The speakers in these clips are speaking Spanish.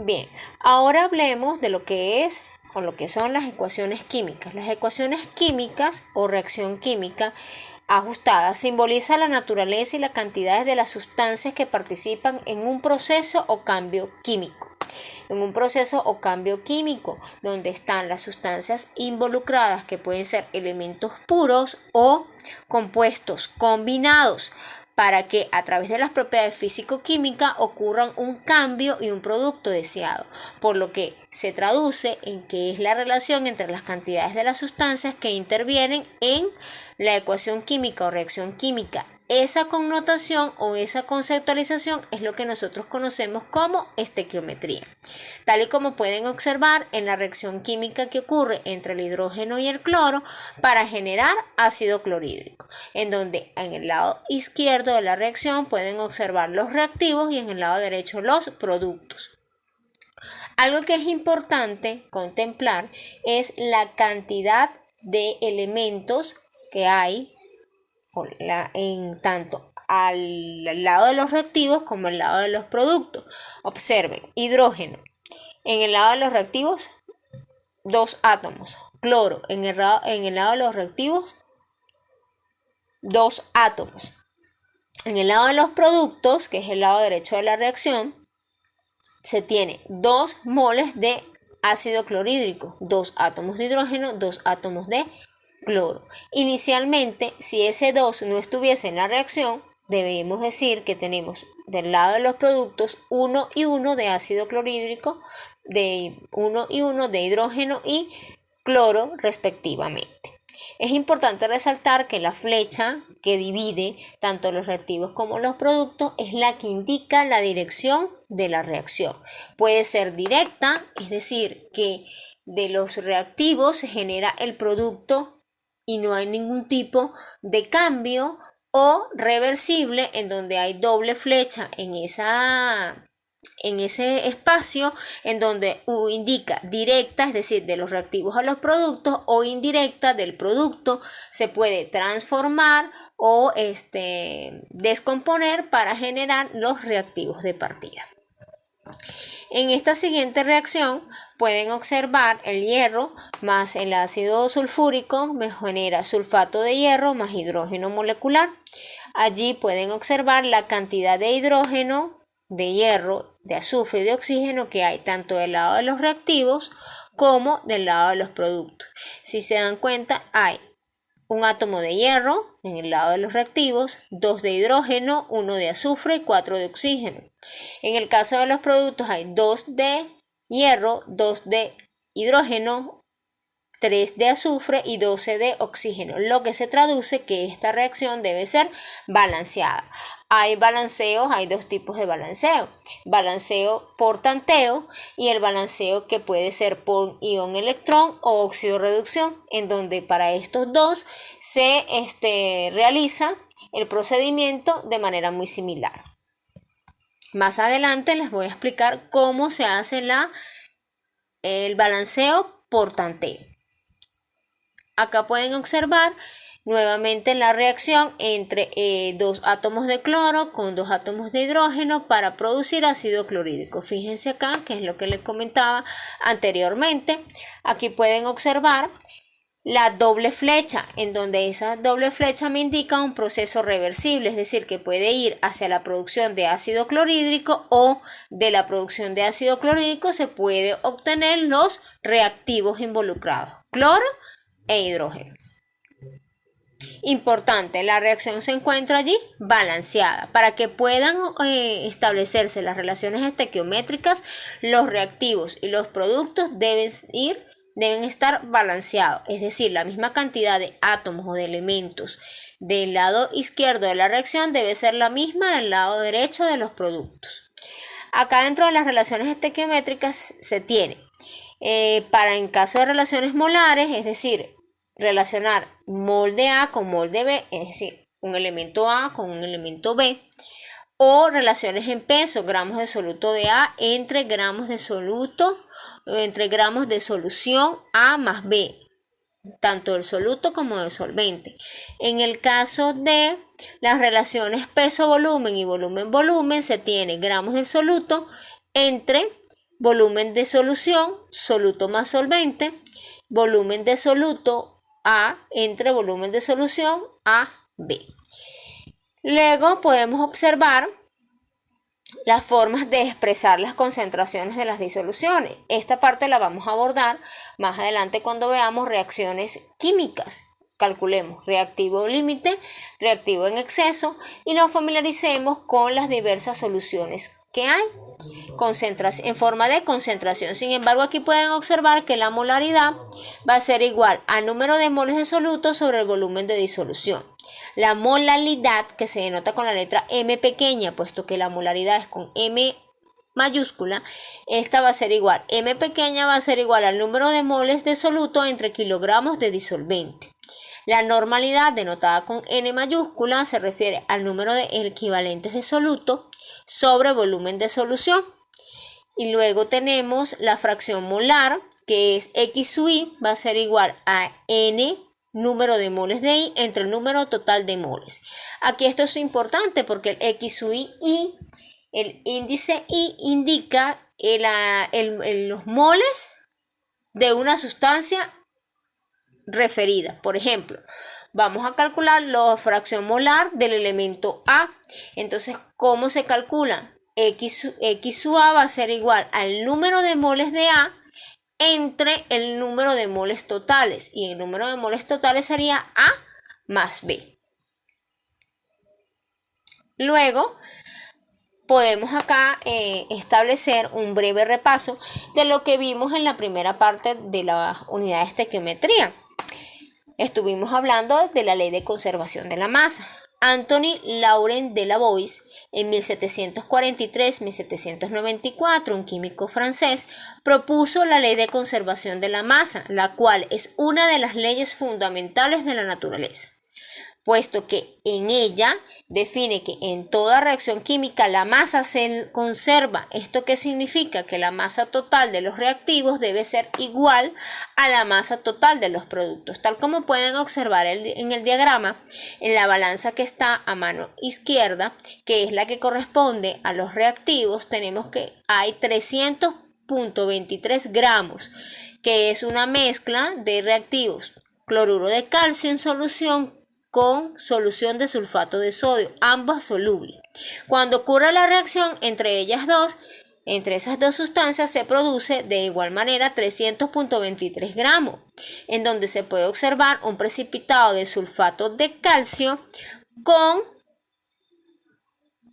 Bien, ahora hablemos de lo que es o lo que son las ecuaciones químicas. Las ecuaciones químicas o reacción química ajustada simboliza la naturaleza y la cantidad de las sustancias que participan en un proceso o cambio químico. En un proceso o cambio químico, donde están las sustancias involucradas, que pueden ser elementos puros o compuestos combinados, para que a través de las propiedades físico-químicas ocurran un cambio y un producto deseado, por lo que se traduce en que es la relación entre las cantidades de las sustancias que intervienen en la ecuación química o reacción química. Esa connotación o esa conceptualización es lo que nosotros conocemos como estequiometría. Tal y como pueden observar en la reacción química que ocurre entre el hidrógeno y el cloro para generar ácido clorhídrico, en donde en el lado izquierdo de la reacción pueden observar los reactivos y en el lado derecho los productos. Algo que es importante contemplar es la cantidad de elementos que hay en tanto al lado de los reactivos como al lado de los productos. Observen, hidrógeno. En el lado de los reactivos, 2 átomos. Cloro, en el lado de los reactivos, 2 átomos. En el lado de los productos, que es el lado derecho de la reacción, se tiene 2 moles de ácido clorhídrico, 2 átomos de hidrógeno, 2 átomos de cloro. Inicialmente, si ese 2 no estuviese en la reacción, debemos decir que tenemos del lado de los productos 1 y 1 de ácido clorhídrico, de 1 y 1 de hidrógeno y cloro respectivamente. Es importante resaltar que la flecha que divide tanto los reactivos como los productos es la que indica la dirección de la reacción. Puede ser directa, es decir, que de los reactivos se genera el producto y no hay ningún tipo de cambio, o reversible, en donde hay doble flecha en ese espacio, en donde indica directa, es decir, de los reactivos a los productos, o indirecta, del producto se puede transformar o descomponer para generar los reactivos de partida. En esta siguiente reacción pueden observar el hierro más el ácido sulfúrico me genera sulfato de hierro más hidrógeno molecular. Allí pueden observar la cantidad de hidrógeno, de hierro, de azufre y de oxígeno que hay tanto del lado de los reactivos como del lado de los productos. Si se dan cuenta, hay un átomo de hierro en el lado de los reactivos, 2 de hidrógeno, 1 de azufre y 4 de oxígeno. En el caso de los productos hay 2 de hierro, 2 de hidrógeno, 3 de azufre y 12 de oxígeno, lo que se traduce que esta reacción debe ser balanceada. Hay balanceos, hay 2 tipos de balanceo por tanteo y el balanceo que puede ser por ion electrón o óxido-reducción, en donde para estos dos se realiza el procedimiento de manera muy similar. Más adelante les voy a explicar cómo se hace el balanceo por tanteo. Acá pueden observar nuevamente la reacción entre 2 átomos de cloro con 2 átomos de hidrógeno para producir ácido clorhídrico. Fíjense acá, que es lo que les comentaba anteriormente. Aquí pueden observar la doble flecha, en donde esa doble flecha me indica un proceso reversible, es decir, que puede ir hacia la producción de ácido clorhídrico, o de la producción de ácido clorhídrico se puede obtener los reactivos involucrados, cloro e hidrógeno. Importante, la reacción se encuentra allí balanceada. Para que puedan establecerse las relaciones estequiométricas, los reactivos y los productos deben estar balanceados, es decir, la misma cantidad de átomos o de elementos del lado izquierdo de la reacción debe ser la misma del lado derecho de los productos. Acá dentro de las relaciones estequiométricas se tiene, para en caso de relaciones molares, es decir, relacionar molde A con molde B, es decir, un elemento A con un elemento B, o relaciones en peso, gramos de soluto de A entre gramos de solución A más B, tanto del soluto como del solvente. En el caso de las relaciones peso-volumen y volumen-volumen, se tiene gramos del soluto entre volumen de solución, soluto más solvente, volumen de soluto A entre volumen de solución A, B. Luego podemos observar las formas de expresar las concentraciones de las disoluciones. Esta parte la vamos a abordar más adelante cuando veamos reacciones químicas. Calculemos reactivo límite, reactivo en exceso y nos familiaricemos con las diversas soluciones que hay en forma de concentración. Sin embargo, aquí pueden observar que la molaridad va a ser igual al número de moles de soluto sobre el volumen de disolución. La molaridad, que se denota con la letra M pequeña, puesto que la molaridad es con M mayúscula, esta va a ser igual, M pequeña va a ser igual al número de moles de soluto entre kilogramos de disolvente. La normalidad, denotada con N mayúscula, se refiere al número de equivalentes de soluto sobre volumen de solución. Y luego tenemos la fracción molar, que es X sub I, va a ser igual a N número de moles de I entre el número total de moles. Aquí esto es importante porque el X sub I, el índice I, indica los moles de una sustancia referida. Por ejemplo, vamos a calcular la fracción molar del elemento A. Entonces, ¿cómo se calcula? X sub A va a ser igual al número de moles de A entre el número de moles totales. Y el número de moles totales sería A más B. Luego, podemos acá establecer un breve repaso de lo que vimos en la primera parte de la unidad de estequiometría. Estuvimos hablando de la ley de conservación de la masa. Anthony Laurent de Lavoisier, en 1743-1794, un químico francés, propuso la ley de conservación de la masa, la cual es una de las leyes fundamentales de la naturaleza, puesto que en ella define que en toda reacción química la masa se conserva. ¿Esto qué significa? Que la masa total de los reactivos debe ser igual a la masa total de los productos. Tal como pueden observar en el diagrama, en la balanza que está a mano izquierda, que es la que corresponde a los reactivos, tenemos que hay 300.23 gramos, que es una mezcla de reactivos. Cloruro de calcio en solución con solución de sulfato de sodio, ambas solubles. Cuando ocurre la reacción entre esas dos sustancias, se produce de igual manera 300.23 gramos, en donde se puede observar un precipitado de sulfato de calcio con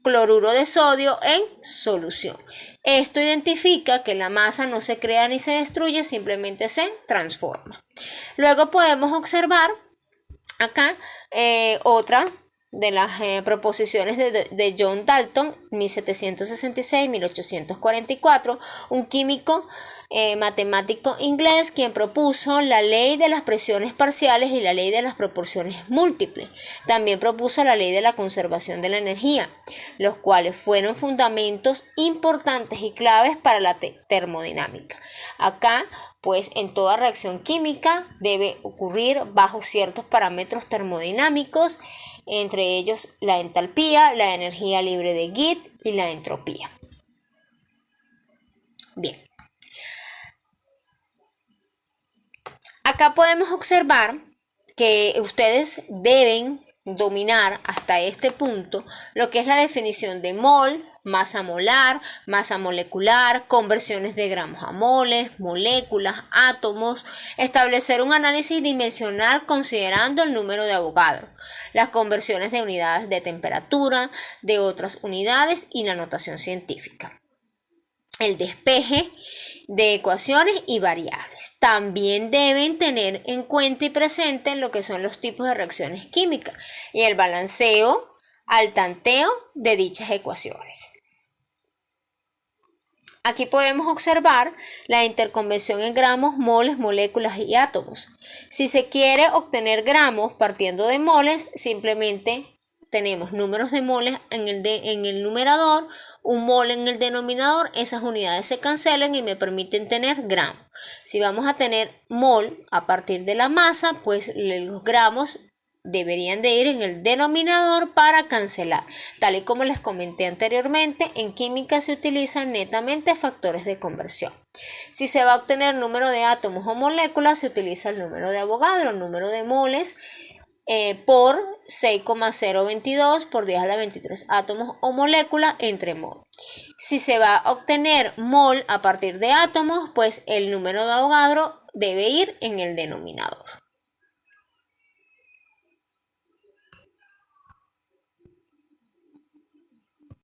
cloruro de sodio en solución. Esto identifica que la masa no se crea ni se destruye, simplemente se transforma. Luego podemos observar acá otra de las proposiciones de John Dalton, 1766-1844, un químico matemático inglés, quien propuso la ley de las presiones parciales y la ley de las proporciones múltiples. También propuso la ley de la conservación de la energía, los cuales fueron fundamentos importantes y claves para la termodinámica. Acá, pues en toda reacción química debe ocurrir bajo ciertos parámetros termodinámicos, entre ellos la entalpía, la energía libre de Gitt y la entropía. Bien. Acá podemos observar que ustedes deben dominar hasta este punto lo que es la definición de mol, masa molar, masa molecular, conversiones de gramos a moles, moléculas, átomos, establecer un análisis dimensional considerando el número de Avogadro, las conversiones de unidades de temperatura, de otras unidades y la notación científica, el despeje de ecuaciones y variables. También deben tener en cuenta y presente lo que son los tipos de reacciones químicas y el balanceo al tanteo de dichas ecuaciones. Aquí podemos observar la interconvención en gramos, moles, moléculas y átomos. Si se quiere obtener gramos partiendo de moles, simplemente tenemos números de moles en el numerador, un mol en el denominador, esas unidades se cancelan y me permiten tener gramos. Si vamos a tener mol a partir de la masa, pues los gramos deberían de ir en el denominador para cancelar. Tal y como les comenté anteriormente, en química se utilizan netamente factores de conversión. Si se va a obtener número de átomos o moléculas, se utiliza el número de Avogadro, el número de moles, por 6,022 por 10 a la 23 átomos o moléculas entre mol. Si se va a obtener mol a partir de átomos, pues el número de Avogadro debe ir en el denominador.